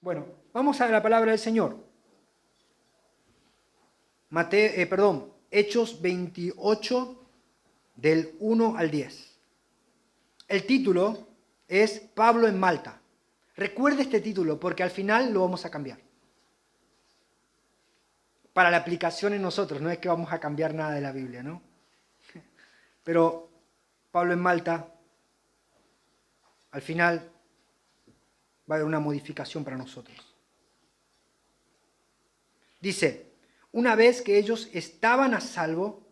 Bueno, vamos a la palabra del Señor. Hechos 28, del 1 al 10. El título es Pablo en Malta. Recuerde este título porque al final lo vamos a cambiar. Para la aplicación en nosotros, no es que vamos a cambiar nada de la Biblia, ¿no? Pero Pablo en Malta, al final va a haber una modificación para nosotros. Dice, una vez que ellos estaban a salvo,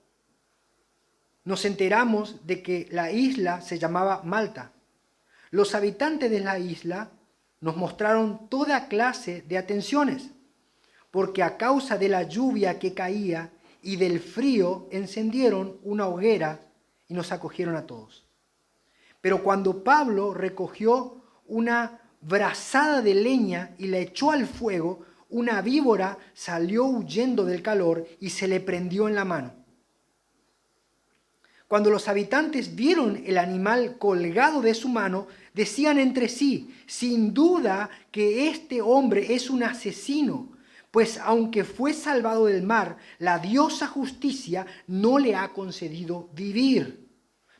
nos enteramos de que la isla se llamaba Malta. Los habitantes de la isla nos mostraron toda clase de atenciones, porque a causa de la lluvia que caía y del frío encendieron una hoguera y nos acogieron a todos. Pero cuando Pablo recogió una brazada de leña y la echó al fuego, una víbora salió huyendo del calor y se le prendió en la mano. Cuando los habitantes vieron el animal colgado de su mano, decían entre sí, sin duda que este hombre es un asesino, pues aunque fue salvado del mar, la diosa justicia no le ha concedido vivir.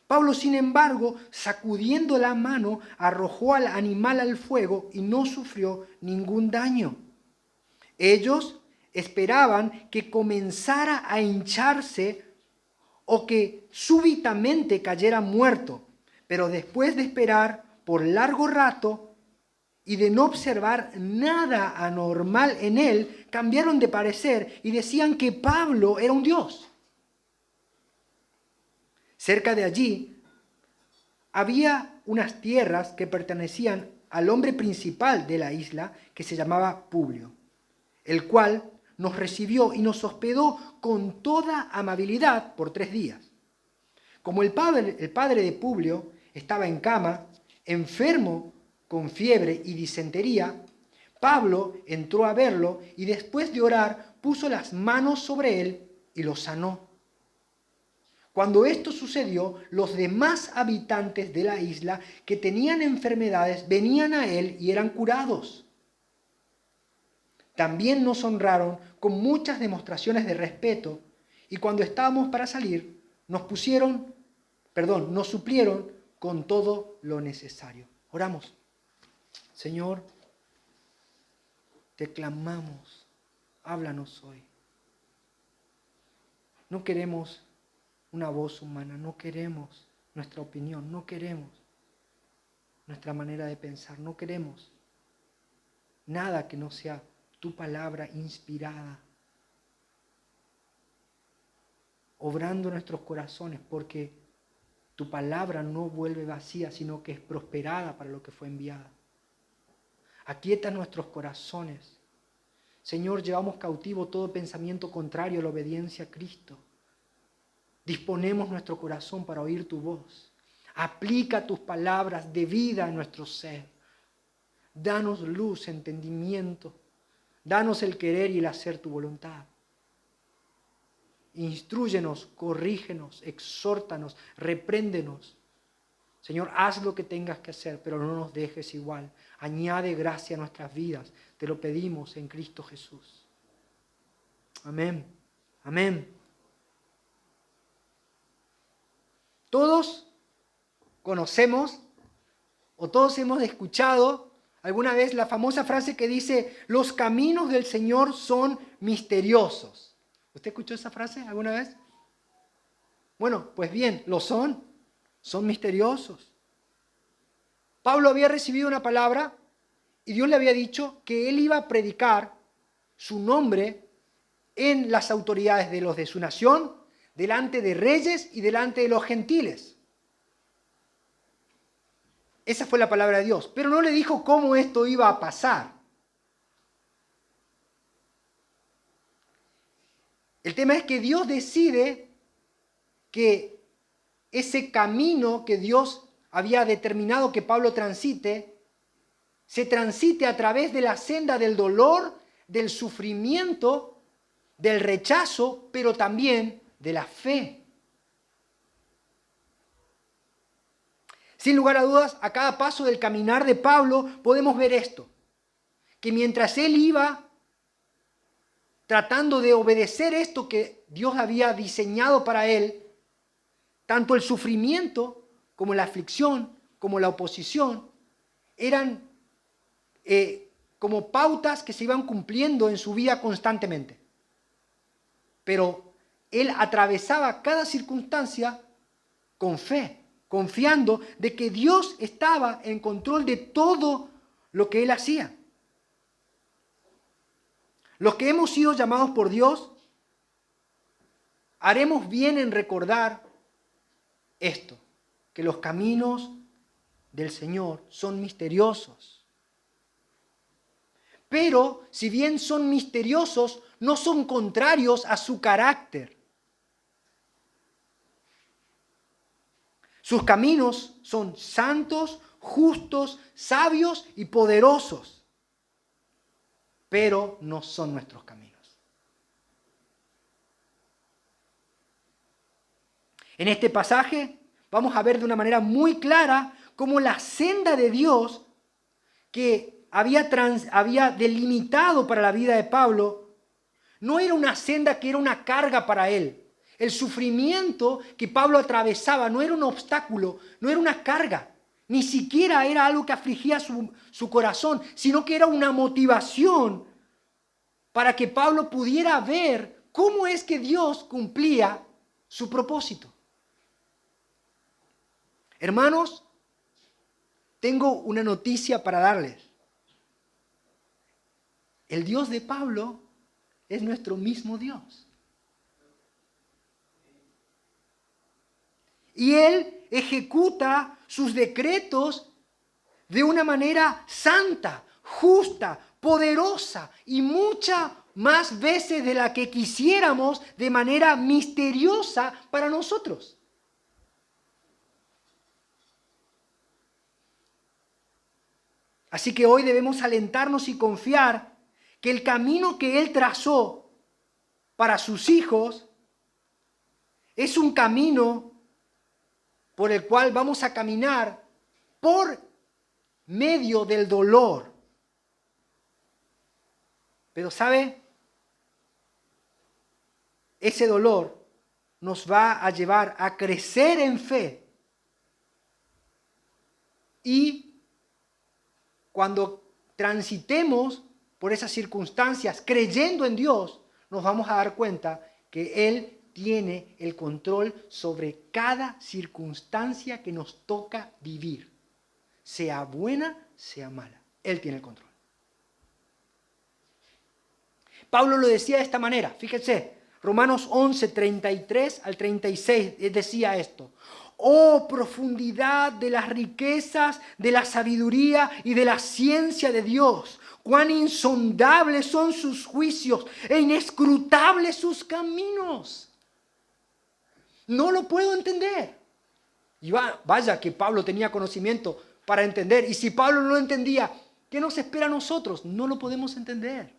Pablo, sin embargo, sacudiendo la mano, arrojó al animal al fuego y no sufrió ningún daño. Ellos esperaban que comenzara a hincharse o que súbitamente cayera muerto, pero después de esperar por largo rato y de no observar nada anormal en él, cambiaron de parecer y decían que Pablo era un dios. Cerca de allí había unas tierras que pertenecían al hombre principal de la isla, que se llamaba Publio, el cual nos recibió y nos hospedó con toda amabilidad por 3 días. Como el padre de Publio estaba en cama, enfermo con fiebre y disentería, Pablo entró a verlo y después de orar puso las manos sobre él y lo sanó. Cuando esto sucedió, los demás habitantes de la isla que tenían enfermedades venían a él y eran curados. También nos honraron con muchas demostraciones de respeto y cuando estábamos para salir, nos suplieron con todo lo necesario. Oramos. Señor, te clamamos, háblanos hoy. No queremos una voz humana, no queremos nuestra opinión, no queremos nuestra manera de pensar, no queremos nada que no sea tu palabra inspirada, obrando en nuestros corazones, porque tu palabra no vuelve vacía, sino que es prosperada para lo que fue enviada. Aquieta nuestros corazones. Señor, llevamos cautivo todo pensamiento contrario a la obediencia a Cristo. Disponemos nuestro corazón para oír tu voz. Aplica tus palabras de vida en nuestro ser. Danos luz, entendimiento. Danos el querer y el hacer tu voluntad. Instrúyenos, corrígenos, exhórtanos, repréndenos. Señor, haz lo que tengas que hacer, pero no nos dejes igual. Añade gracia a nuestras vidas. Te lo pedimos en Cristo Jesús. Amén. Amén. Todos conocemos o todos hemos escuchado alguna vez la famosa frase que dice, los caminos del Señor son misteriosos. ¿Usted escuchó esa frase alguna vez? Bueno, pues bien, lo son misteriosos. Pablo había recibido una palabra y Dios le había dicho que él iba a predicar su nombre en las autoridades de los de su nación, delante de reyes y delante de los gentiles. Esa fue la palabra de Dios, pero no le dijo cómo esto iba a pasar. El tema es que Dios decide que ese camino que Dios había determinado que Pablo transite, se transite a través de la senda del dolor, del sufrimiento, del rechazo, pero también de la fe. Sin lugar a dudas, a cada paso del caminar de Pablo podemos ver esto, que mientras él iba tratando de obedecer esto que Dios había diseñado para él, tanto el sufrimiento como la aflicción, como la oposición, eran como pautas que se iban cumpliendo en su vida constantemente. Pero él atravesaba cada circunstancia con fe, confiando de que Dios estaba en control de todo lo que él hacía. Los que hemos sido llamados por Dios, haremos bien en recordar esto, que los caminos del Señor son misteriosos. Pero si bien son misteriosos, no son contrarios a su carácter. Sus caminos son santos, justos, sabios y poderosos, pero no son nuestros caminos. En este pasaje vamos a ver de una manera muy clara cómo la senda de Dios que había delimitado para la vida de Pablo no era una senda que era una carga para él. El sufrimiento que Pablo atravesaba no era un obstáculo, no era una carga, ni siquiera era algo que afligía su corazón, sino que era una motivación para que Pablo pudiera ver cómo es que Dios cumplía su propósito. Hermanos, tengo una noticia para darles. El Dios de Pablo es nuestro mismo Dios. Y Él ejecuta sus decretos de una manera santa, justa, poderosa y muchas más veces de la que quisiéramos, de manera misteriosa para nosotros. Así que hoy debemos alentarnos y confiar que el camino que Él trazó para sus hijos es un camino por el cual vamos a caminar por medio del dolor. Pero ¿sabe? Ese dolor nos va a llevar a crecer en fe. Y cuando transitemos por esas circunstancias creyendo en Dios, nos vamos a dar cuenta que Él tiene el control sobre cada circunstancia que nos toca vivir, sea buena, sea mala. Él tiene el control. Pablo lo decía de esta manera, fíjense, Romanos 11, 33 al 36 decía esto: oh profundidad de las riquezas, de la sabiduría y de la ciencia de Dios, cuán insondables son sus juicios e inescrutables sus caminos. No lo puedo entender. Y vaya que Pablo tenía conocimiento para entender. Y si Pablo no lo entendía, ¿qué nos espera a nosotros? No lo podemos entender.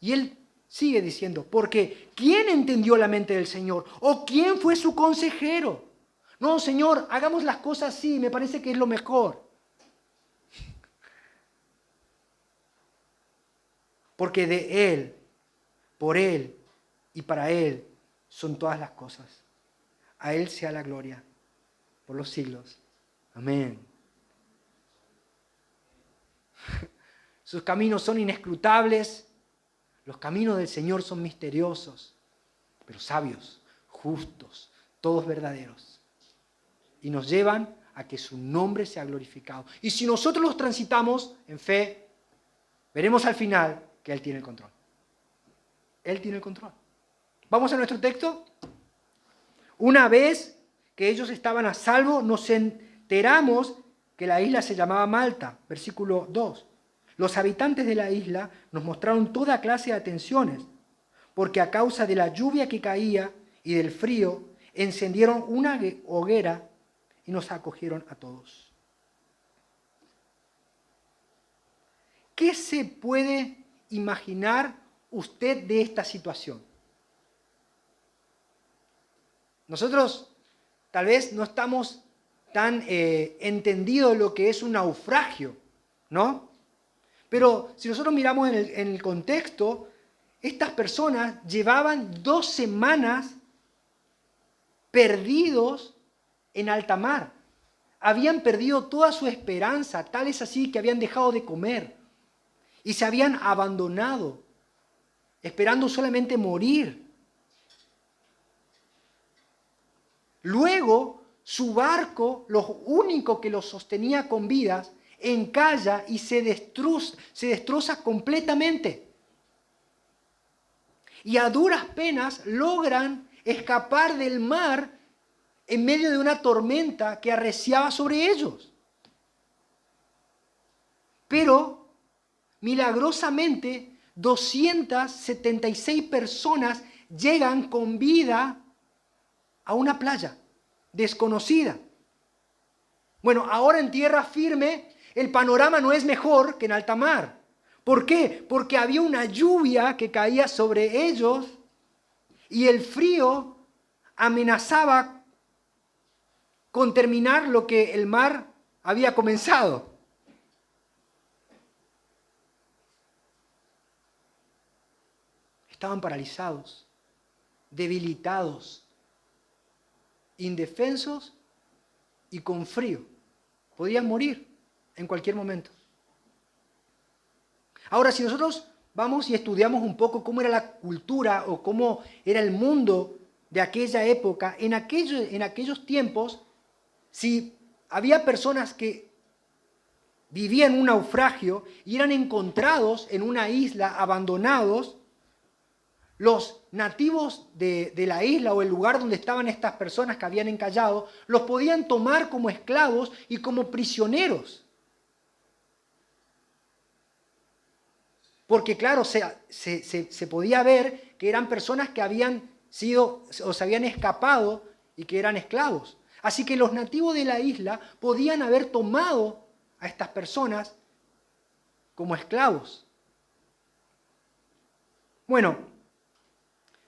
Y él sigue diciendo, porque ¿quién entendió la mente del Señor? ¿O quién fue su consejero? No, Señor, hagamos las cosas así, me parece que es lo mejor. Porque de Él, por Él y para Él son todas las cosas. A Él sea la gloria por los siglos. Amén. Sus caminos son inescrutables. Los caminos del Señor son misteriosos, pero sabios, justos, todos verdaderos. Y nos llevan a que su nombre sea glorificado. Y si nosotros los transitamos en fe, veremos al final que Él tiene el control. Él tiene el control. Vamos a nuestro texto. Una vez que ellos estaban a salvo, nos enteramos que la isla se llamaba Malta. Versículo 2. Los habitantes de la isla nos mostraron toda clase de atenciones, porque a causa de la lluvia que caía y del frío, encendieron una hoguera y nos acogieron a todos. ¿Qué se puede imaginar usted de esta situación? Nosotros tal vez no estamos tan entendido lo que es un naufragio, ¿no? Pero si nosotros miramos en el contexto, estas personas llevaban 2 semanas perdidos en alta mar. Habían perdido toda su esperanza, tal es así que habían dejado de comer y se habían abandonado, esperando solamente morir. Luego, su barco, lo único que los sostenía con vidas, encalla y se destroza completamente. Y a duras penas logran escapar del mar en medio de una tormenta que arreciaba sobre ellos. Pero, milagrosamente, 276 personas llegan con vida a una playa desconocida. Bueno, ahora en tierra firme el panorama no es mejor que en alta mar. ¿Por qué? Porque había una lluvia que caía sobre ellos y el frío amenazaba con terminar lo que el mar había comenzado. Estaban paralizados, debilitados, indefensos y con frío. Podían morir en cualquier momento. Ahora, si nosotros vamos y estudiamos un poco cómo era la cultura o cómo era el mundo de aquella época, en aquellos tiempos, si había personas que vivían un naufragio y eran encontrados en una isla abandonados, los nativos de la isla o el lugar donde estaban estas personas que habían encallado, los podían tomar como esclavos y como prisioneros. Porque claro, se podía ver que eran personas que habían sido o se habían escapado y que eran esclavos. Así que los nativos de la isla podían haber tomado a estas personas como esclavos. Bueno,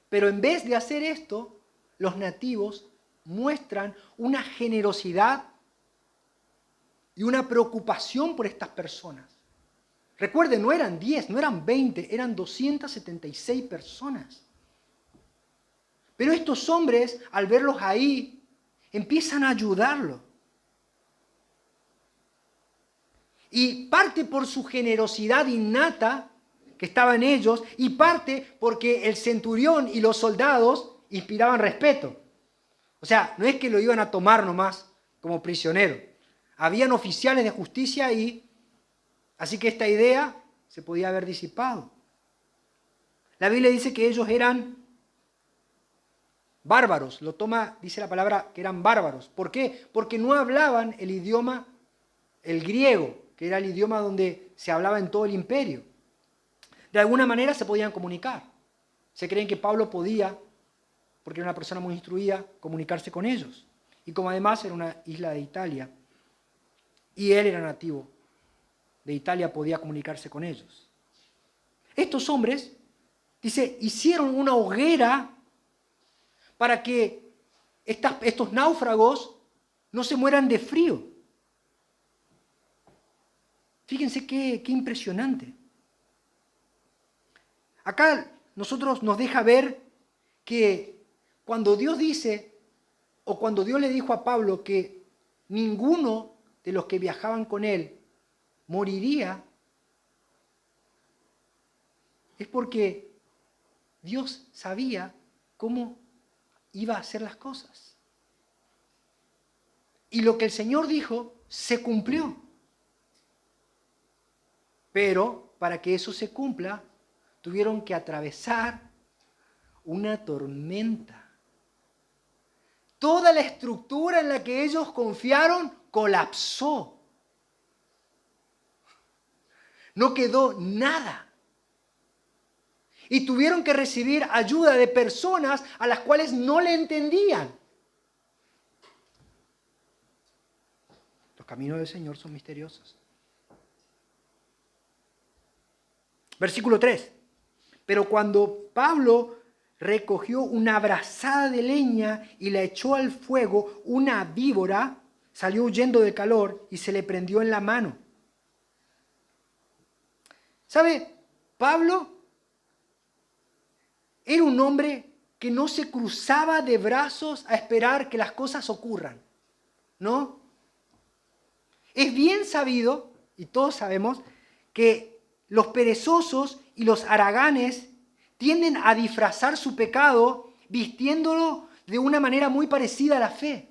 pero en vez de hacer esto, los nativos muestran una generosidad y una preocupación por estas personas. Recuerden, no eran 10, no eran 20, eran 276 personas. Pero estos hombres, al verlos ahí, empiezan a ayudarlo. Y parte por su generosidad innata que estaba en ellos, y parte porque el centurión y los soldados inspiraban respeto. O sea, no es que lo iban a tomar nomás como prisionero. Habían oficiales de justicia ahí, así que esta idea se podía haber disipado. La Biblia dice que ellos eran bárbaros, dice la palabra que eran bárbaros. ¿Por qué? Porque no hablaban el idioma, el griego, que era el idioma donde se hablaba en todo el imperio. De alguna manera se podían comunicar. Se creen que Pablo podía, porque era una persona muy instruida, comunicarse con ellos. Y como además era una isla de Italia, y él era nativo de Italia, podía comunicarse con ellos. Estos hombres, dice, hicieron una hoguera para que estos náufragos no se mueran de frío. Fíjense qué impresionante. Acá nos deja ver que cuando Dios dice, o cuando Dios le dijo a Pablo que ninguno de los que viajaban con él moriría, es porque Dios sabía cómo iba a hacer las cosas. Y lo que el Señor dijo se cumplió. Pero para que eso se cumpla, tuvieron que atravesar una tormenta. Toda la estructura en la que ellos confiaron colapsó. No quedó nada. Y tuvieron que recibir ayuda de personas a las cuales no le entendían. Los caminos del Señor son misteriosos. Versículo 3. Pero cuando Pablo recogió una brazada de leña y la echó al fuego, una víbora salió huyendo del calor y se le prendió en la mano. ¿Sabe? Pablo era un hombre que no se cruzaba de brazos a esperar que las cosas ocurran, ¿no? Es bien sabido, y todos sabemos, que los perezosos y los haraganes tienden a disfrazar su pecado vistiéndolo de una manera muy parecida a la fe.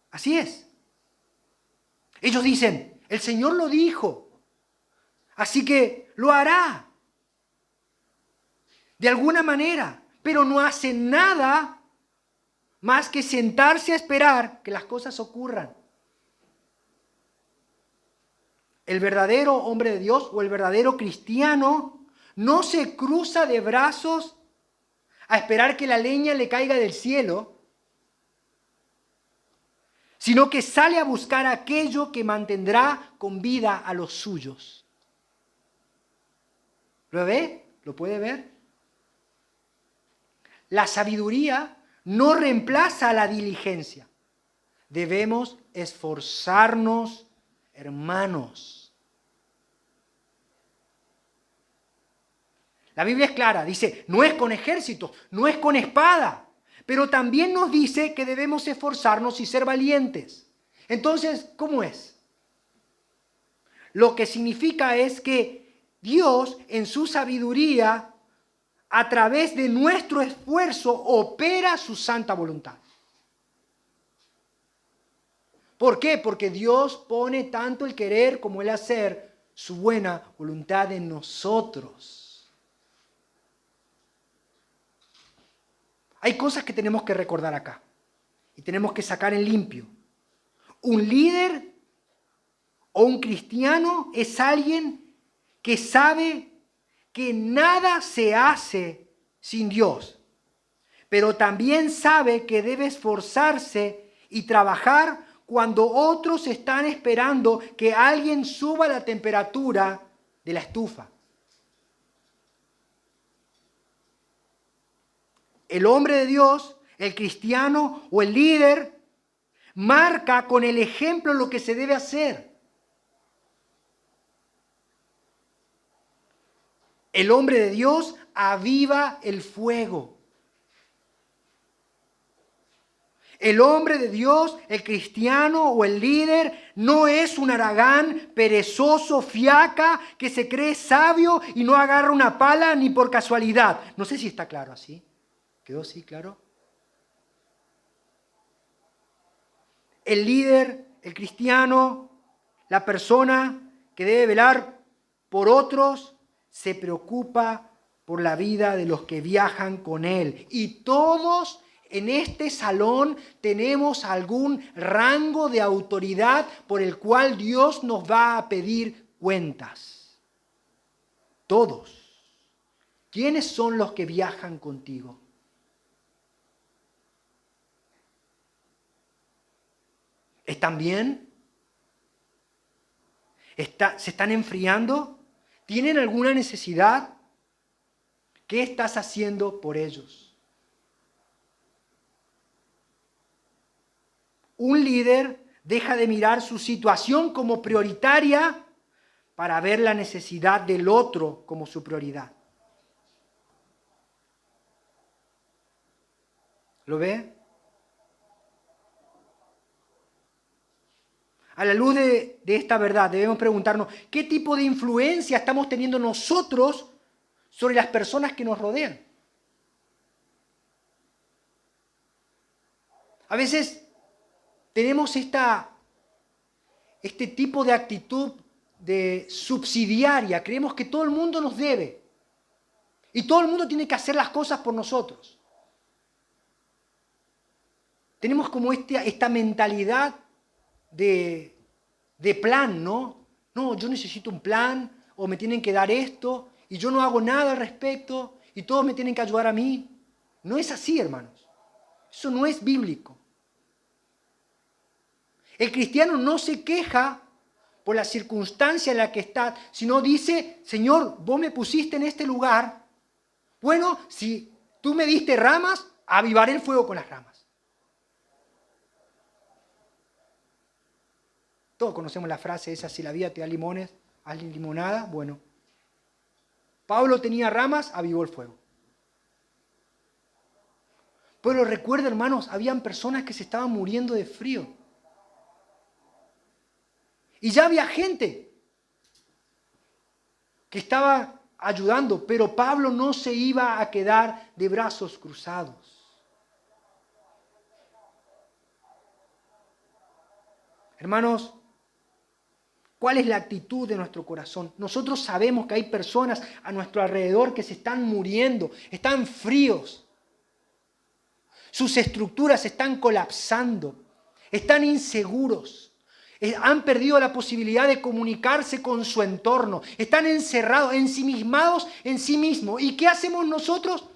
Así es. Ellos dicen, el Señor lo dijo, así que lo hará. De alguna manera, pero no hacen nada más que sentarse a esperar que las cosas ocurran. El verdadero hombre de Dios o el verdadero cristiano no se cruza de brazos a esperar que la leña le caiga del cielo, sino que sale a buscar aquello que mantendrá con vida a los suyos. ¿Lo ve? ¿Lo puede ver? La sabiduría no reemplaza a la diligencia. Debemos esforzarnos, hermanos. La Biblia es clara, dice, no es con ejércitos, no es con espada, pero también nos dice que debemos esforzarnos y ser valientes. Entonces, ¿cómo es? Lo que significa es que Dios, en su sabiduría, a través de nuestro esfuerzo, opera su santa voluntad. ¿Por qué? Porque Dios pone tanto el querer como el hacer su buena voluntad en nosotros. Hay cosas que tenemos que recordar acá y tenemos que sacar en limpio. Un líder o un cristiano es alguien que sabe que nada se hace sin Dios, pero también sabe que debe esforzarse y trabajar cuando otros están esperando que alguien suba la temperatura de la estufa. El hombre de Dios, el cristiano o el líder, marca con el ejemplo lo que se debe hacer. El hombre de Dios aviva el fuego. El hombre de Dios, el cristiano o el líder, no es un haragán perezoso, fiaca, que se cree sabio y no agarra una pala ni por casualidad. No sé si está claro así. ¿Quedó así claro? El líder, el cristiano, la persona que debe velar por otros, se preocupa por la vida de los que viajan con él. Y todos en este salón tenemos algún rango de autoridad por el cual Dios nos va a pedir cuentas. Todos. ¿Quiénes son los que viajan contigo? ¿Están bien? ¿Se están enfriando? ¿Tienen alguna necesidad? ¿Qué estás haciendo por ellos? Un líder deja de mirar su situación como prioritaria para ver la necesidad del otro como su prioridad. ¿Lo ve? A la luz de esta verdad debemos preguntarnos qué tipo de influencia estamos teniendo nosotros sobre las personas que nos rodean. A veces tenemos este tipo de actitud de subsidiaria. Creemos que todo el mundo nos debe y todo el mundo tiene que hacer las cosas por nosotros. Tenemos como esta mentalidad de plan, ¿no? No, yo necesito un plan o me tienen que dar esto y yo no hago nada al respecto y todos me tienen que ayudar a mí. No es así, hermanos. Eso no es bíblico. El cristiano no se queja por la circunstancia en la que está, sino dice, Señor, vos me pusiste en este lugar. Bueno, si tú me diste ramas, avivaré el fuego con las ramas. Todos conocemos la frase esa, si la vida te da limones, haz limonada. Bueno, Pablo tenía ramas, avivó el fuego. Pero recuerda, hermanos, habían personas que se estaban muriendo de frío. Y ya había gente que estaba ayudando, pero Pablo no se iba a quedar de brazos cruzados. Hermanos, ¿cuál es la actitud de nuestro corazón? Nosotros sabemos que hay personas a nuestro alrededor que se están muriendo, están fríos. Sus estructuras están colapsando, están inseguros, han perdido la posibilidad de comunicarse con su entorno, están encerrados, ensimismados en sí mismos. ¿Y qué hacemos nosotros?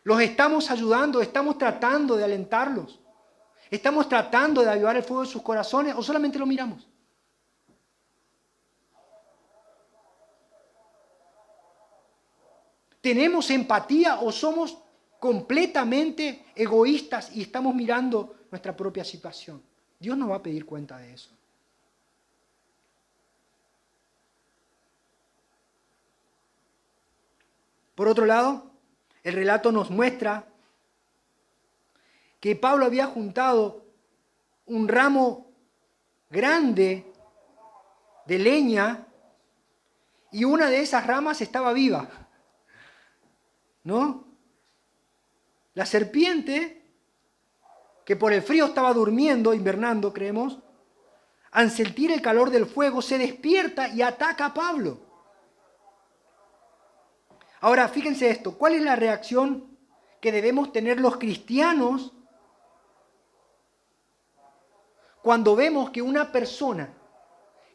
Los estamos ayudando, estamos tratando de alentarlos, estamos tratando de avivar el fuego de sus corazones, o solamente lo miramos. ¿Tenemos empatía o somos completamente egoístas y estamos mirando nuestra propia situación? Dios nos va a pedir cuenta de eso. Por otro lado, el relato nos muestra que Pablo había juntado un ramo grande de leña y una de esas ramas estaba viva, ¿no? La serpiente, que por el frío estaba durmiendo, invernando, creemos, al sentir el calor del fuego, se despierta y ataca a Pablo. Ahora, fíjense esto, ¿cuál es la reacción que debemos tener los cristianos cuando vemos que una persona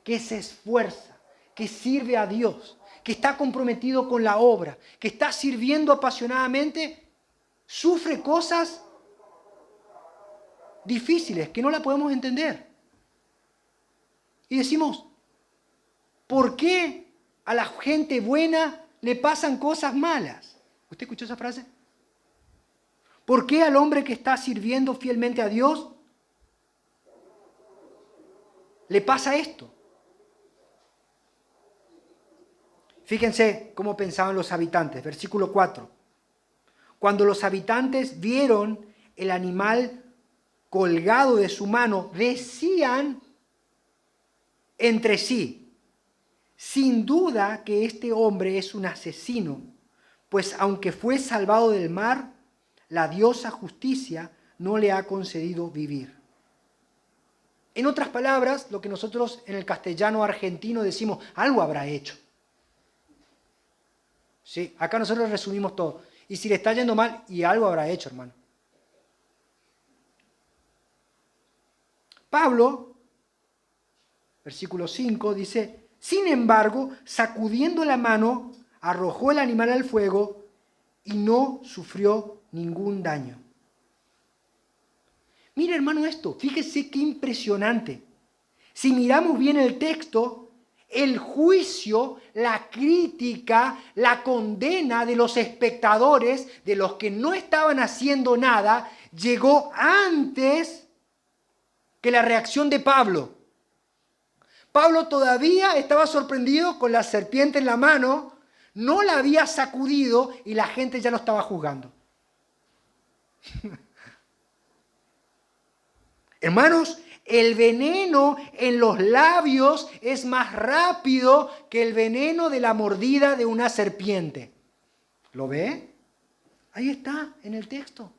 que se esfuerza, que sirve a Dios, que está comprometido con la obra, que está sirviendo apasionadamente, sufre cosas difíciles que no la podemos entender? Y decimos, ¿por qué a la gente buena le pasan cosas malas? ¿Usted escuchó esa frase? ¿Por qué al hombre que está sirviendo fielmente a Dios le pasa esto? Fíjense cómo pensaban los habitantes. Versículo 4. Cuando los habitantes vieron el animal colgado de su mano, decían entre sí, sin duda que este hombre es un asesino, pues aunque fue salvado del mar, la diosa justicia no le ha concedido vivir. En otras palabras, lo que nosotros en el castellano argentino decimos, algo habrá hecho. Sí, acá nosotros resumimos todo. Y si le está yendo mal, y algo habrá hecho, hermano. Pablo, versículo 5, dice, sin embargo, sacudiendo la mano, arrojó el animal al fuego y no sufrió ningún daño. Mira, hermano, esto, fíjese qué impresionante. Si miramos bien el texto, el juicio, la crítica, la condena de los espectadores, de los que no estaban haciendo nada, llegó antes que la reacción de Pablo. Pablo todavía estaba sorprendido con la serpiente en la mano, no la había sacudido y la gente ya lo estaba juzgando. Hermanos, el veneno en los labios es más rápido que el veneno de la mordida de una serpiente. ¿Lo ve? Ahí está, en el texto.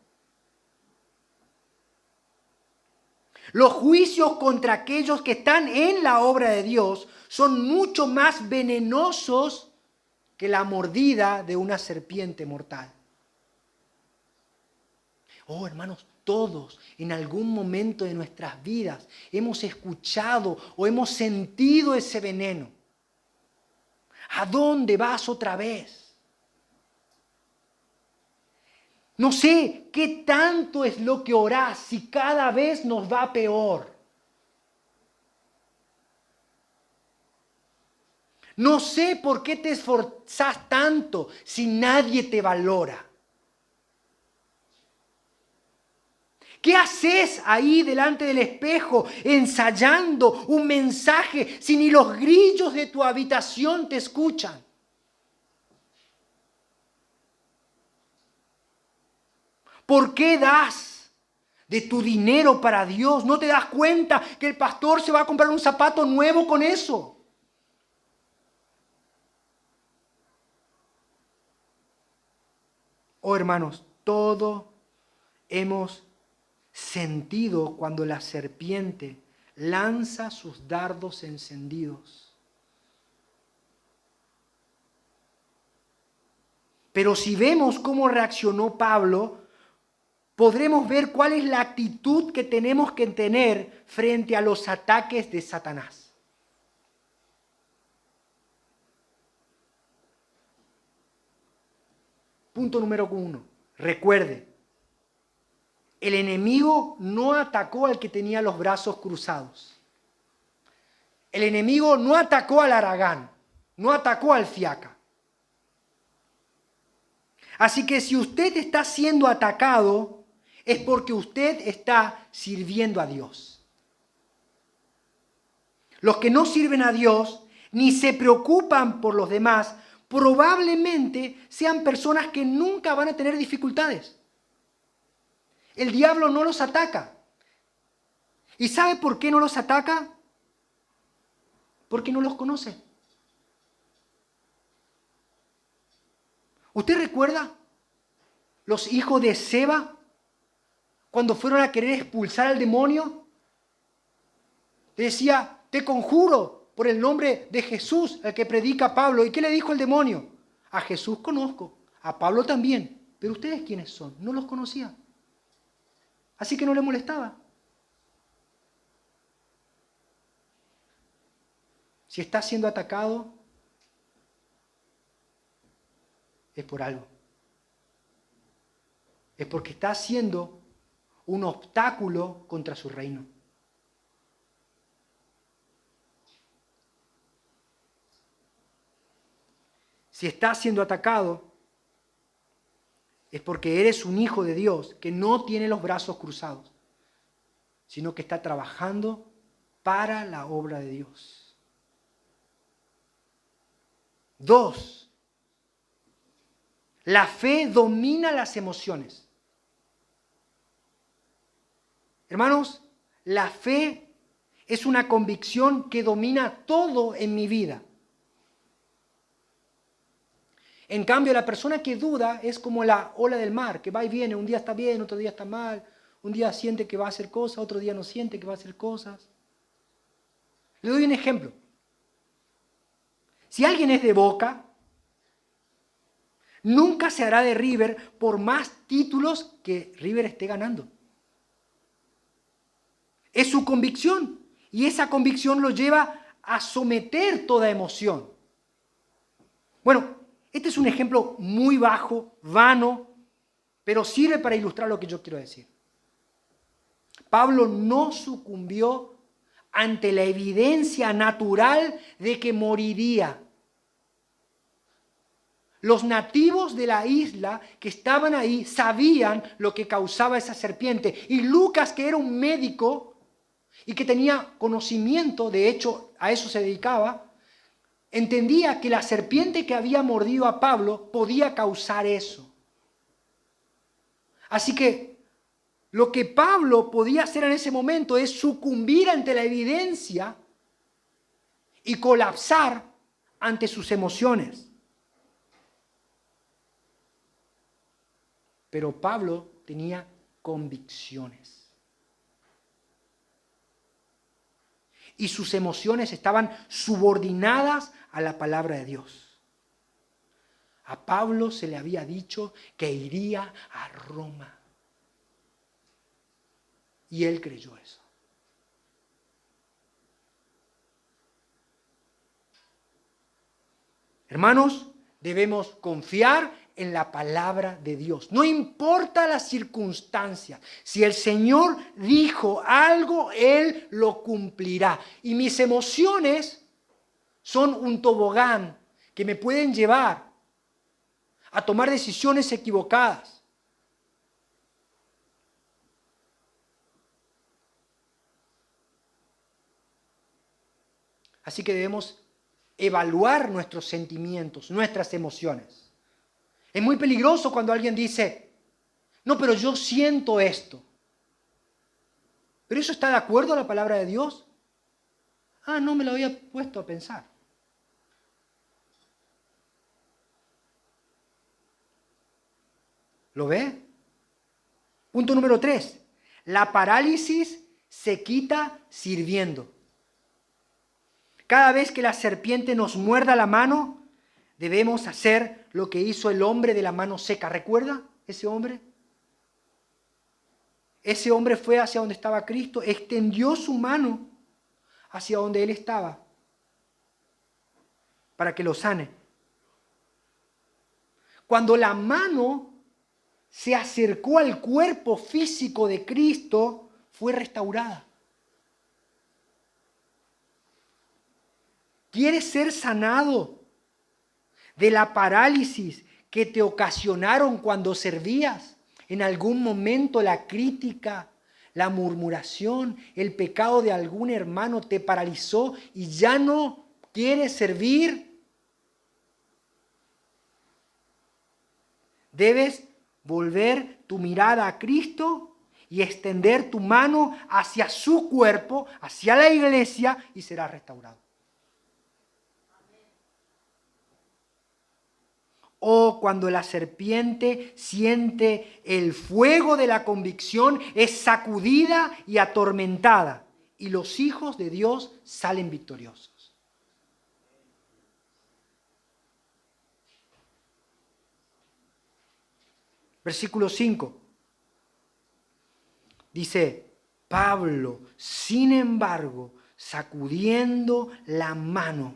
Los juicios contra aquellos que están en la obra de Dios son mucho más venenosos que la mordida de una serpiente mortal. Oh, hermanos, todos en algún momento de nuestras vidas hemos escuchado o hemos sentido ese veneno. ¿A dónde vas otra vez? No sé qué tanto es lo que orás si cada vez nos va peor. No sé por qué te esforzás tanto si nadie te valora. ¿Qué haces ahí delante del espejo ensayando un mensaje si ni los grillos de tu habitación te escuchan? ¿Por qué das de tu dinero para Dios? ¿No te das cuenta que el pastor se va a comprar un zapato nuevo con eso? Oh, hermanos, todo hemos sentido cuando la serpiente lanza sus dardos encendidos. Pero si vemos cómo reaccionó Pablo, podremos ver cuál es la actitud que tenemos que tener frente a los ataques de Satanás. Punto número 1. Recuerde, el enemigo no atacó al que tenía los brazos cruzados. El enemigo no atacó al haragán, no atacó al fiaca. Así que si usted está siendo atacado, es porque usted está sirviendo a Dios. Los que no sirven a Dios ni se preocupan por los demás, probablemente sean personas que nunca van a tener dificultades. El diablo no los ataca. ¿Y sabe por qué no los ataca? Porque no los conoce. ¿Usted recuerda los hijos de Seba cuando fueron a querer expulsar al demonio? Decía, te conjuro por el nombre de Jesús, el que predica Pablo. ¿Y qué le dijo el demonio? A Jesús conozco, a Pablo también, pero ¿ustedes quiénes son? No los conocía. Así que no le molestaba. Si está siendo atacado, es por algo. Es porque está haciendo un obstáculo contra su reino. Si está siendo atacado, es porque eres un hijo de Dios que no tiene los brazos cruzados, sino que está trabajando para la obra de Dios. 2. La fe domina las emociones. Hermanos, la fe es una convicción que domina todo en mi vida. En cambio, la persona que duda es como la ola del mar, que va y viene, un día está bien, otro día está mal, un día siente que va a hacer cosas, otro día no siente que va a hacer cosas. Le doy un ejemplo. Si alguien es de Boca, nunca se hará de River por más títulos que River esté ganando. Es su convicción y esa convicción lo lleva a someter toda emoción. Bueno, este es un ejemplo muy bajo, vano, pero sirve para ilustrar lo que yo quiero decir. Pablo no sucumbió ante la evidencia natural de que moriría. Los nativos de la isla que estaban ahí sabían lo que causaba esa serpiente. Y Lucas, que era un médico y que tenía conocimiento, de hecho a eso se dedicaba, entendía que la serpiente que había mordido a Pablo podía causar eso. Así que lo que Pablo podía hacer en ese momento es sucumbir ante la evidencia y colapsar ante sus emociones. Pero Pablo tenía convicciones. Y sus emociones estaban subordinadas a la palabra de Dios. A Pablo se le había dicho que iría a Roma. Y él creyó eso. Hermanos, debemos confiar en la palabra de Dios. No importa las circunstancias. Si el Señor dijo algo, Él lo cumplirá. Y mis emociones son un tobogán que me pueden llevar a tomar decisiones equivocadas. Así que debemos evaluar nuestros sentimientos, nuestras emociones. Es muy peligroso cuando alguien dice, no, pero yo siento esto. ¿Pero eso está de acuerdo a la palabra de Dios? Ah, no me lo había puesto a pensar. ¿Lo ve? Punto número 3. La parálisis se quita sirviendo. Cada vez que la serpiente nos muerda la mano, debemos hacer lo que hizo el hombre de la mano seca. ¿Recuerda ese hombre? Ese hombre fue hacia donde estaba Cristo, extendió su mano hacia donde él estaba para que lo sane. Cuando la mano se acercó al cuerpo físico de Cristo, fue restaurada. ¿Quieres ser sanado de la parálisis que te ocasionaron cuando servías? En algún momento la crítica, la murmuración, el pecado de algún hermano te paralizó y ya no quieres servir. Debes volver tu mirada a Cristo y extender tu mano hacia su cuerpo, hacia la iglesia, y serás restaurado. O cuando la serpiente siente el fuego de la convicción, es sacudida y atormentada, y los hijos de Dios salen victoriosos. Versículo 5. Dice, Pablo, sin embargo, sacudiendo la mano,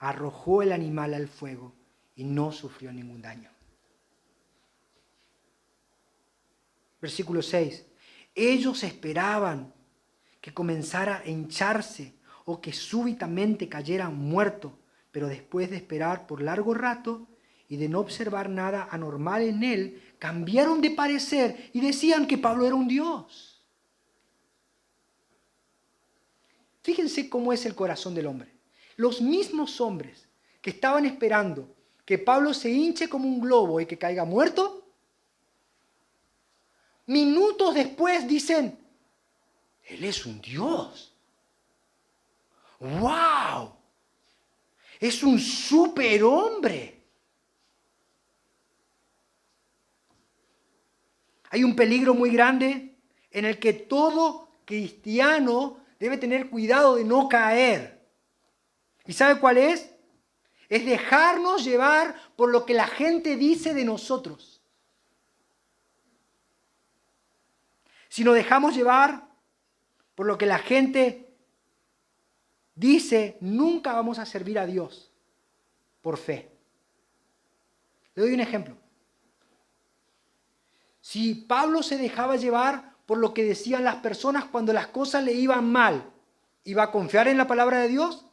arrojó el animal al fuego y no sufrió ningún daño. Versículo 6. Ellos esperaban que comenzara a hincharse o que súbitamente cayera muerto, pero después de esperar por largo rato y de no observar nada anormal en él, cambiaron de parecer y decían que Pablo era un dios. Fíjense cómo es el corazón del hombre. Los mismos hombres que estaban esperando que Pablo se hinche como un globo y que caiga muerto, minutos después dicen, él es un dios. ¡Wow! Es un superhombre. Hay un peligro muy grande en el que todo cristiano debe tener cuidado de no caer. ¿Y sabe cuál es? Es dejarnos llevar por lo que la gente dice de nosotros. Si nos dejamos llevar por lo que la gente dice, nunca vamos a servir a Dios por fe. Le doy un ejemplo. Si Pablo se dejaba llevar por lo que decían las personas cuando las cosas le iban mal, ¿iba a confiar en la palabra de Dios?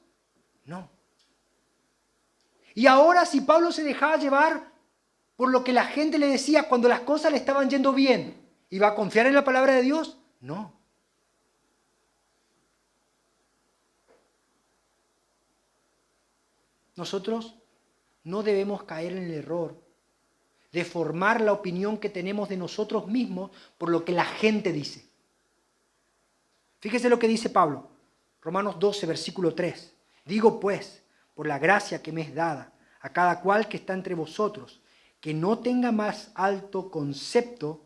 No. Y ahora si Pablo se dejaba llevar por lo que la gente le decía cuando las cosas le estaban yendo bien, ¿iba a confiar en la palabra de Dios? No. Nosotros no debemos caer en el error de formar la opinión que tenemos de nosotros mismos por lo que la gente dice. Fíjese lo que dice Pablo, Romanos 12, versículo 3. Digo pues, por la gracia que me es dada, a cada cual que está entre vosotros, que no tenga más alto concepto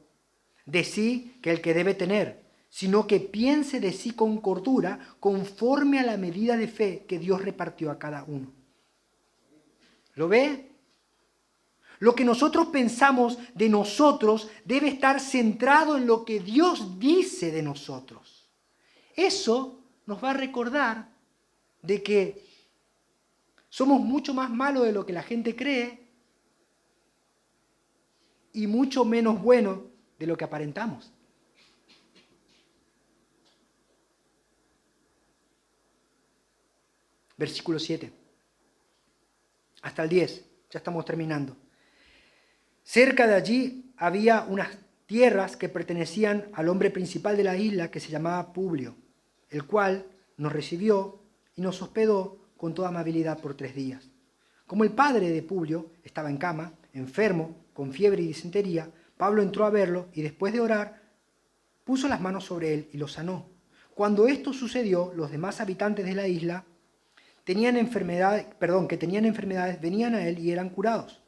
de sí que el que debe tener, sino que piense de sí con cordura, conforme a la medida de fe que Dios repartió a cada uno. ¿Lo ve? Lo que nosotros pensamos de nosotros debe estar centrado en lo que Dios dice de nosotros. Eso nos va a recordar de que somos mucho más malos de lo que la gente cree y mucho menos buenos de lo que aparentamos. Versículo 7. Hasta el 10. Ya estamos terminando. Cerca de allí había unas tierras que pertenecían al hombre principal de la isla que se llamaba Publio, el cual nos recibió y nos hospedó con toda amabilidad por 3 días. Como el padre de Publio estaba en cama, enfermo, con fiebre y disentería, Pablo entró a verlo y después de orar, puso las manos sobre él y lo sanó. Cuando esto sucedió, los demás habitantes de la isla que tenían enfermedades venían a él y eran curados.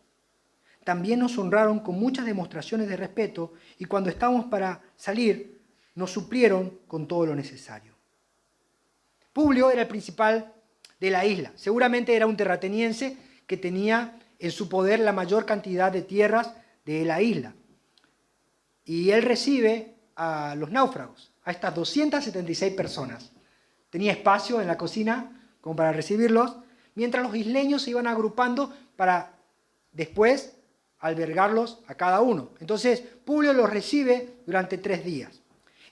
También nos honraron con muchas demostraciones de respeto y cuando estábamos para salir, nos suplieron con todo lo necesario. Publio era el principal de la isla. Seguramente era un terrateniense que tenía en su poder la mayor cantidad de tierras de la isla. Y él recibe a los náufragos, a estas 276 personas. Tenía espacio en la cocina como para recibirlos, mientras los isleños se iban agrupando para después albergarlos a cada uno. Entonces, Publio los recibe durante 3 días.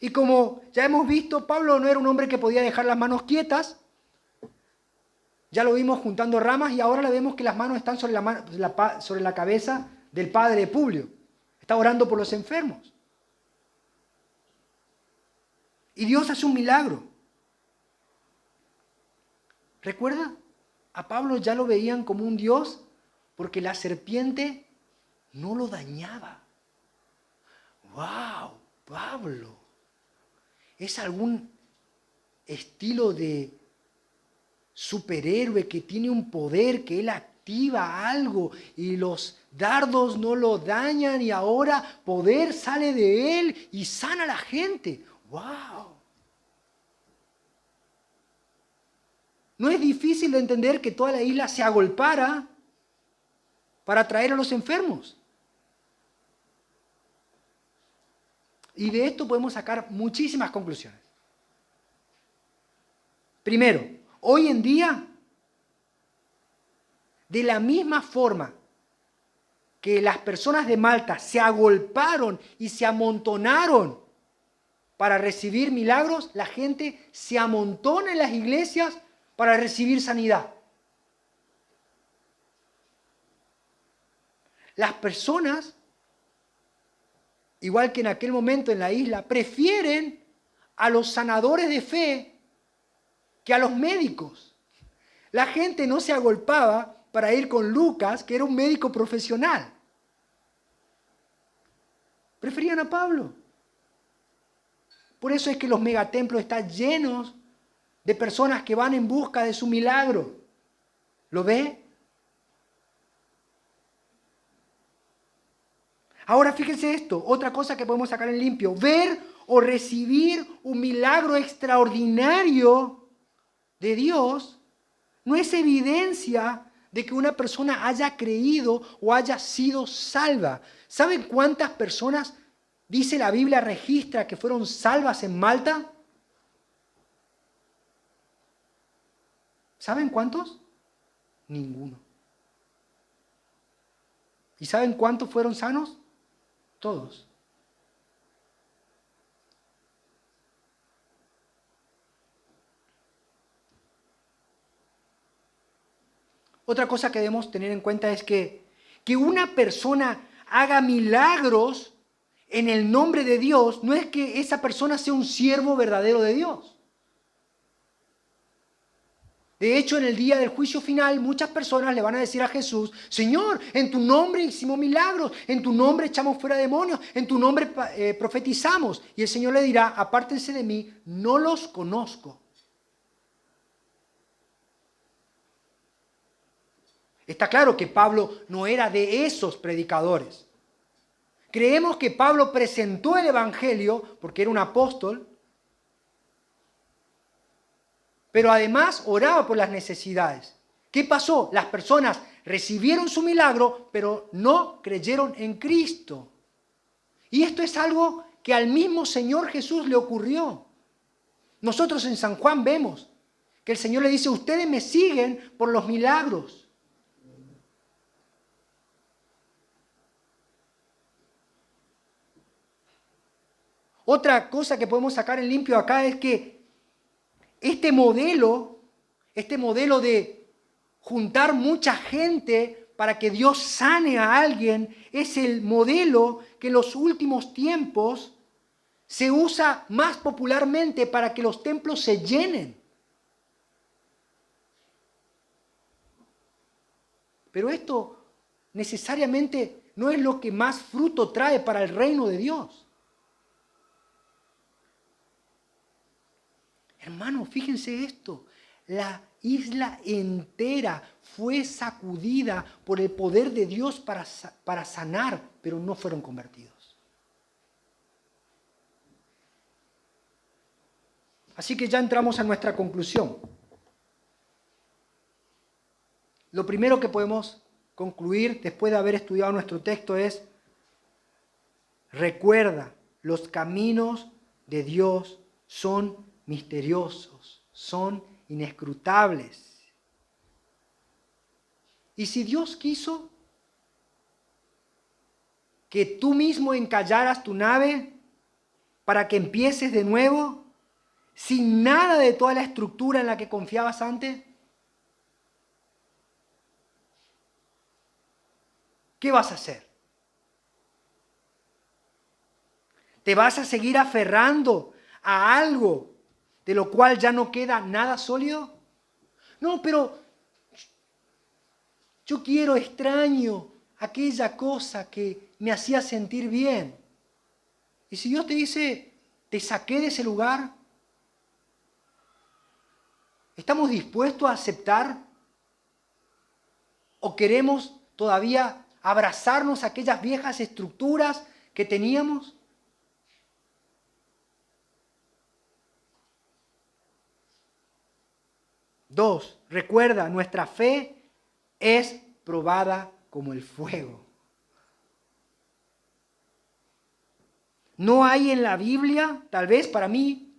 Y como ya hemos visto, Pablo no era un hombre que podía dejar las manos quietas. Ya lo vimos juntando ramas y ahora le vemos que las manos están sobre la cabeza del padre de Publio. Está orando por los enfermos. Y Dios hace un milagro. ¿Recuerda? A Pablo ya lo veían como un Dios porque la serpiente no lo dañaba. ¡Wow! Pablo. ¿Es algún estilo de superhéroe que tiene un poder, que él activa algo y los dardos no lo dañan y ahora poder sale de él y sana a la gente? ¡Wow! No es difícil de entender que toda la isla se agolpara para traer a los enfermos. Y de esto podemos sacar muchísimas conclusiones. Primero, hoy en día, de la misma forma que las personas de Malta se agolparon y se amontonaron para recibir milagros, la gente se amontona en las iglesias para recibir sanidad. Las personas, igual que en aquel momento en la isla, prefieren a los sanadores de fe que a los médicos. La gente no se agolpaba para ir con Lucas, que era un médico profesional. Preferían a Pablo. Por eso es que los megatemplos están llenos de personas que van en busca de su milagro. ¿Lo ve? Ahora fíjense esto, otra cosa que podemos sacar en limpio. Ver o recibir un milagro extraordinario de Dios no es evidencia de que una persona haya creído o haya sido salva. ¿Saben cuántas personas, dice la Biblia, registra que fueron salvas en Malta? ¿Saben cuántos? Ninguno. ¿Y saben cuántos fueron sanos? Todos. Otra cosa que debemos tener en cuenta es que una persona haga milagros en el nombre de Dios no es que esa persona sea un siervo verdadero de Dios. De hecho, en el día del juicio final, muchas personas le van a decir a Jesús: Señor, en tu nombre hicimos milagros, en tu nombre echamos fuera demonios, en tu nombre profetizamos. Y el Señor le dirá: apártense de mí, no los conozco. Está claro que Pablo no era de esos predicadores. Creemos que Pablo presentó el Evangelio porque era un apóstol, pero además oraba por las necesidades. ¿Qué pasó? Las personas recibieron su milagro, pero no creyeron en Cristo. Y esto es algo que al mismo Señor Jesús le ocurrió. Nosotros en San Juan vemos que el Señor le dice: ustedes me siguen por los milagros. Otra cosa que podemos sacar en limpio acá es que este modelo de juntar mucha gente para que Dios sane a alguien, es el modelo que en los últimos tiempos se usa más popularmente para que los templos se llenen. Pero esto necesariamente no es lo que más fruto trae para el reino de Dios. Hermano, fíjense esto. La isla entera fue sacudida por el poder de Dios para sanar, pero no fueron convertidos. Así que ya entramos a nuestra conclusión. Lo primero que podemos concluir después de haber estudiado nuestro texto es: recuerda, los caminos de Dios son misteriosos, son inescrutables. Y si Dios quiso que tú mismo encallaras tu nave para que empieces de nuevo, sin nada de toda la estructura en la que confiabas antes, ¿qué vas a hacer? ¿Te vas a seguir aferrando a algo de lo cual ya no queda nada sólido? No, pero yo quiero, extraño aquella cosa que me hacía sentir bien. Y si Dios te dice, te saqué de ese lugar, ¿estamos dispuestos a aceptar? ¿O queremos todavía abrazarnos a aquellas viejas estructuras que teníamos? Dos, recuerda, nuestra fe es probada como el fuego. No hay en la Biblia, tal vez para mí,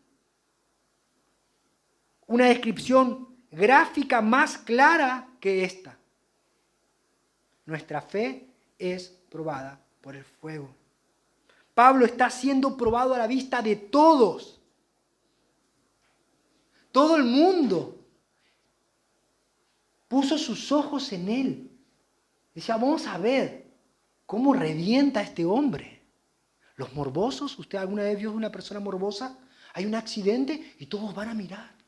una descripción gráfica más clara que esta. Nuestra fe es probada por el fuego. Pablo está siendo probado a la vista de todos. Todo el mundo puso sus ojos en él. Decía, vamos a ver cómo revienta este hombre. Los morbosos, ¿usted alguna vez vio a una persona morbosa? Hay un accidente y todos van a mirar.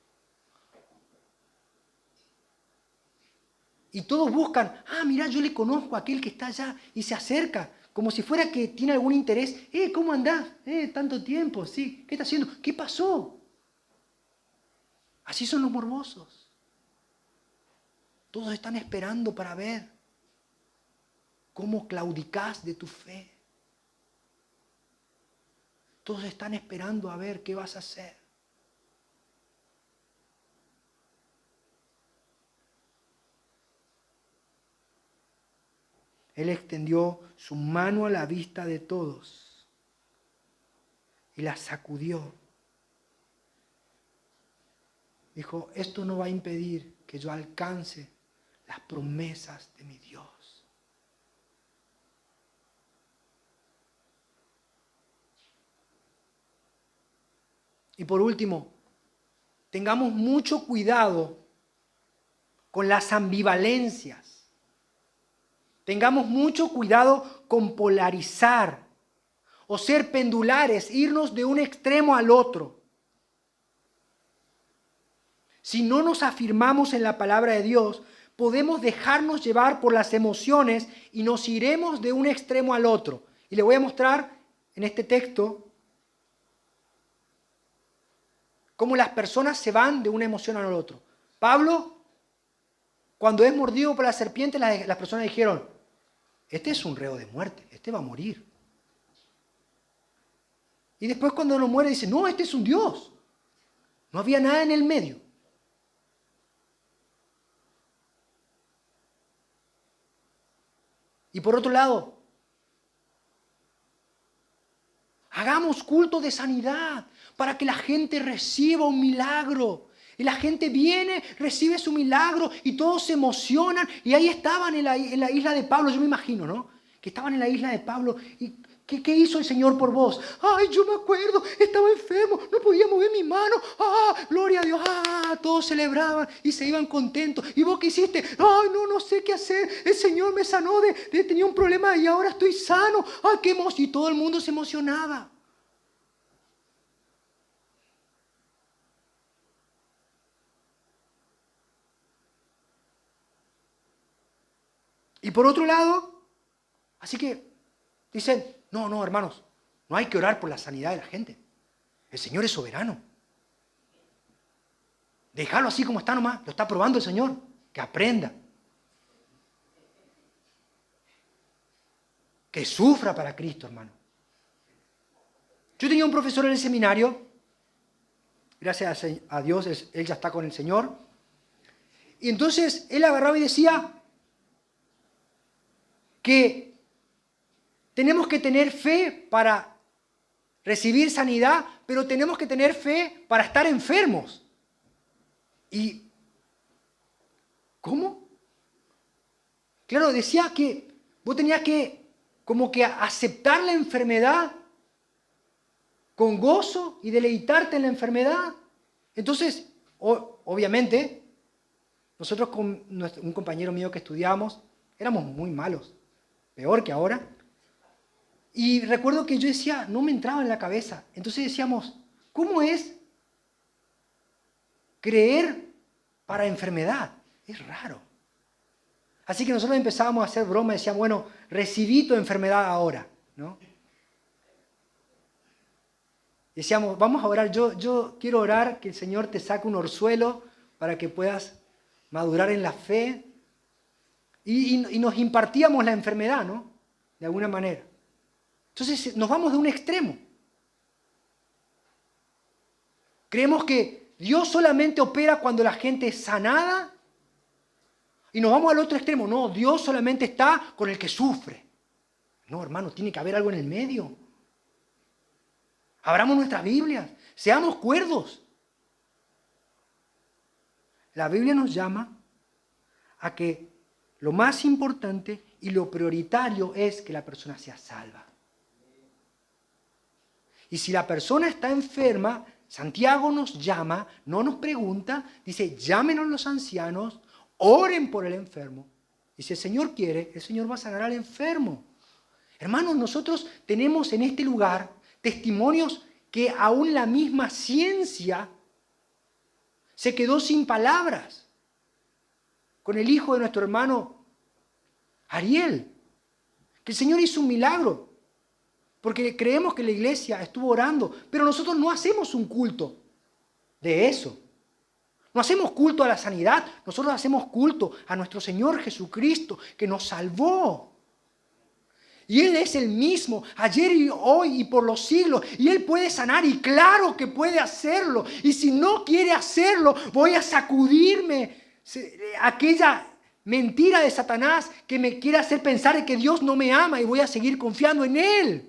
Y todos buscan, mira, yo le conozco a aquel que está allá, y se acerca, como si fuera que tiene algún interés. ¿Cómo andás? Tanto tiempo, sí. ¿Qué está haciendo? ¿Qué pasó? Así son los morbosos. Todos están esperando para ver cómo claudicás de tu fe. Todos están esperando a ver qué vas a hacer. Él extendió su mano a la vista de todos y la sacudió. Dijo, esto no va a impedir que yo alcance las promesas de mi Dios. Y por último, tengamos mucho cuidado con las ambivalencias. Tengamos mucho cuidado con polarizar o ser pendulares, irnos de un extremo al otro. Si no nos afirmamos en la palabra de Dios, podemos dejarnos llevar por las emociones y nos iremos de un extremo al otro. Y le voy a mostrar en este texto cómo las personas se van de una emoción al otro. Pablo, cuando es mordido por la serpiente, las personas dijeron, este es un reo de muerte, este va a morir. Y después cuando no muere dice, no, este es un Dios. No había nada en el medio. Y por otro lado, hagamos culto de sanidad para que la gente reciba un milagro. Y la gente viene, recibe su milagro y todos se emocionan. Y ahí estaban en la isla de Pablo, yo me imagino, ¿no? Que estaban en la isla de Pablo y ¿qué hizo el Señor por vos? Ay, yo me acuerdo, estaba enfermo, no podía mover mi mano. Gloria a Dios. Todos celebraban y se iban contentos. ¿Y vos qué hiciste? Ay, no sé qué hacer. El Señor me sanó tenía un problema y ahora estoy sano. Ay, qué emoción. Y todo el mundo se emocionaba. Y por otro lado, así que dicen, no, hermanos, no hay que orar por la sanidad de la gente. El Señor es soberano. Déjalo así como está nomás, lo está probando el Señor, que aprenda. Que sufra para Cristo, hermano. Yo tenía un profesor en el seminario, gracias a Dios, él ya está con el Señor, y entonces él agarraba y decía que tenemos que tener fe para recibir sanidad, pero tenemos que tener fe para estar enfermos. ¿Y cómo? Claro, decía que vos tenías que como que aceptar la enfermedad con gozo y deleitarte en la enfermedad. Entonces, obviamente, nosotros con un compañero mío que estudiábamos, éramos muy malos, peor que ahora. Y recuerdo que yo decía, no me entraba en la cabeza. Entonces decíamos, ¿cómo es creer para enfermedad? Es raro. Así que nosotros empezábamos a hacer broma y decíamos, bueno, recibí tu enfermedad ahora, ¿no? Decíamos, vamos a orar, yo quiero orar que el Señor te saque un orzuelo para que puedas madurar en la fe. Y nos impartíamos la enfermedad, ¿no? De alguna manera. Entonces nos vamos de un extremo. Creemos que Dios solamente opera cuando la gente es sanada y nos vamos al otro extremo. No, Dios solamente está con el que sufre. No, hermano, tiene que haber algo en el medio. Abramos nuestras Biblias, seamos cuerdos. La Biblia nos llama a que lo más importante y lo prioritario es que la persona sea salva. Y si la persona está enferma, Santiago nos llama, no nos pregunta, dice, llámenos los ancianos, oren por el enfermo. Y si el Señor quiere, el Señor va a sanar al enfermo. Hermanos, nosotros tenemos en este lugar testimonios que aún la misma ciencia se quedó sin palabras. Con el hijo de nuestro hermano Ariel, que el Señor hizo un milagro. Porque creemos que la iglesia estuvo orando, pero nosotros no hacemos un culto de eso. No hacemos culto a la sanidad, nosotros hacemos culto a nuestro Señor Jesucristo, que nos salvó. Y Él es el mismo, ayer y hoy y por los siglos. Y Él puede sanar, y claro que puede hacerlo. Y si no quiere hacerlo, voy a sacudirme aquella mentira de Satanás que me quiere hacer pensar que Dios no me ama, y voy a seguir confiando en Él.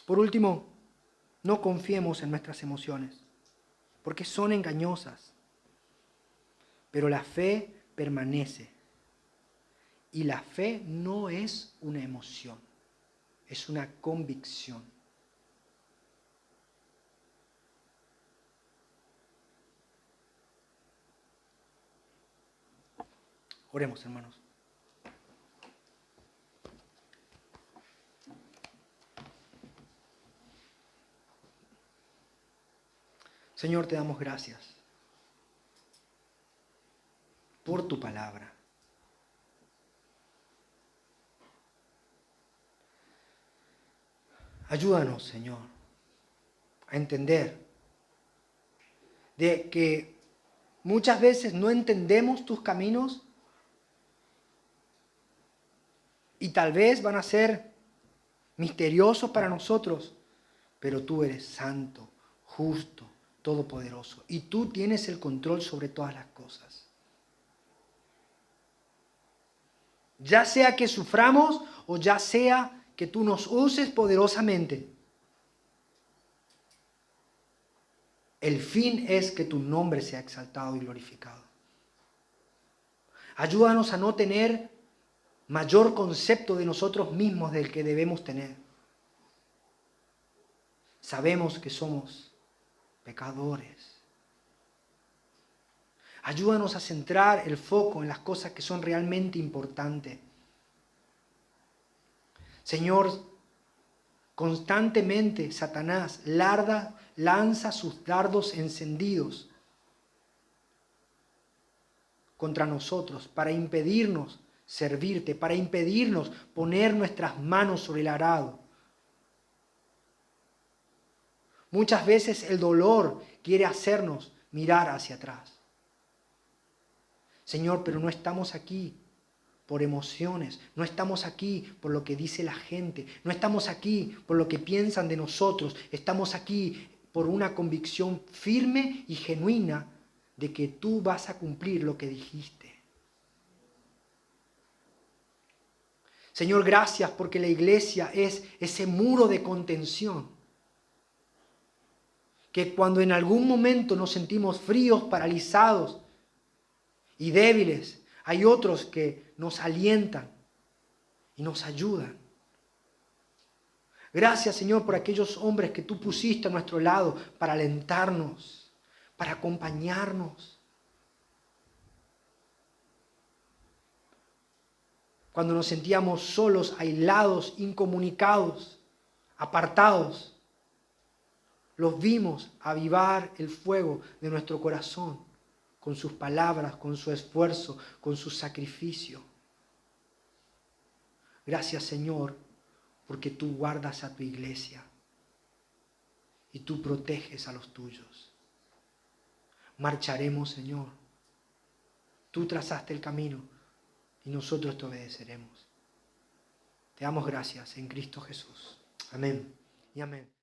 Por último, no confiemos en nuestras emociones, porque son engañosas. Pero la fe permanece. Y la fe no es una emoción, es una convicción. Oremos, hermanos. Señor, te damos gracias por tu palabra. Ayúdanos, Señor, a entender de que muchas veces no entendemos tus caminos y tal vez van a ser misteriosos para nosotros, pero tú eres santo, justo, todopoderoso, y tú tienes el control sobre todas las cosas. Ya sea que suframos o ya sea que tú nos uses poderosamente, el fin es que tu nombre sea exaltado y glorificado. Ayúdanos a no tener mayor concepto de nosotros mismos del que debemos tener. Sabemos que somos pecadores. Ayúdanos a centrar el foco en las cosas que son realmente importantes. Señor, Constantemente Satanás lanza sus dardos encendidos contra nosotros para impedirnos servirte, para impedirnos poner nuestras manos sobre el arado. Muchas veces el dolor quiere hacernos mirar hacia atrás. Señor, pero no estamos aquí por emociones, no estamos aquí por lo que dice la gente, no estamos aquí por lo que piensan de nosotros, estamos aquí por una convicción firme y genuina de que tú vas a cumplir lo que dijiste. Señor, gracias porque la iglesia es ese muro de contención. Que cuando en algún momento nos sentimos fríos, paralizados y débiles, hay otros que nos alientan y nos ayudan. Gracias, Señor, por aquellos hombres que tú pusiste a nuestro lado para alentarnos, para acompañarnos. Cuando nos sentíamos solos, aislados, incomunicados, apartados, los vimos avivar el fuego de nuestro corazón con sus palabras, con su esfuerzo, con su sacrificio. Gracias, Señor, porque tú guardas a tu iglesia y tú proteges a los tuyos. Marcharemos, Señor. Tú trazaste el camino y nosotros te obedeceremos. Te damos gracias en Cristo Jesús. Amén y amén.